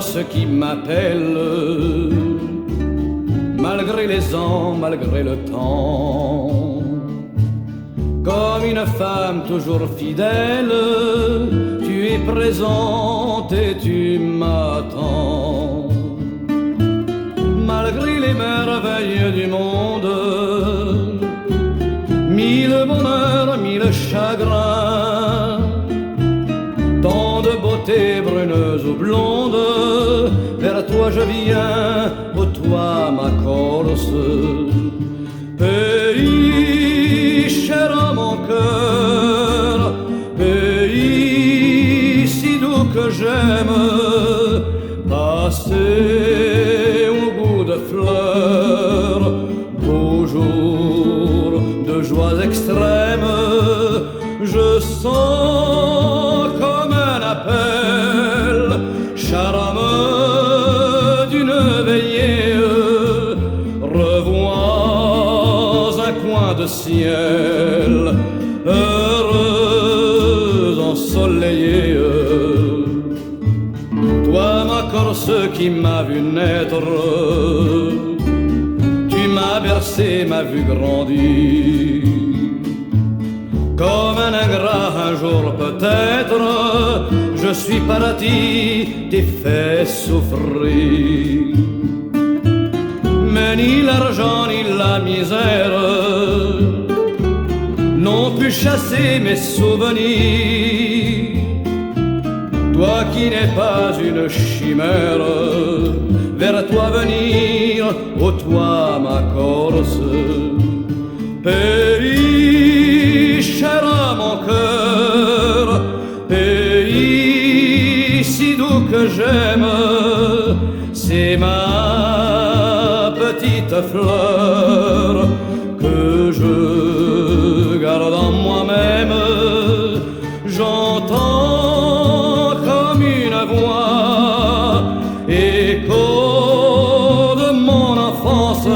Corse qui m'appelle, malgré les ans, malgré le temps. Comme une femme toujours fidèle, tu es présente et tu m'attends. Malgré les merveilles du monde, mille bonheurs, mille chagrins, tant de beauté bruneuse ou blonde, vers toi je viens, ô toi ma Corse. Pays cher à mon cœur, pays si doux que j'aime, passer au bout de fleurs, beau jour de joies extrêmes, je sens comme un appel, charme d'une veillée, revois un coin de ciel, heureux, ensoleillé. Toi ma Corse qui m'a vu naître, tu m'as bercé, m'as vu grandir. Comme un ingrat un jour peut-être, je suis paradis, t'ai fait souffrir. Mais ni l'argent ni la misère n'ont pu chasser mes souvenirs. Toi qui n'es pas une chimère, vers toi venir, ô toi ma Corse. Pays cher à mon cœur, pays si doux que j'aime, c'est ma petite fleur que je garde en moi-même. J'entends comme une voix, écho de mon enfance,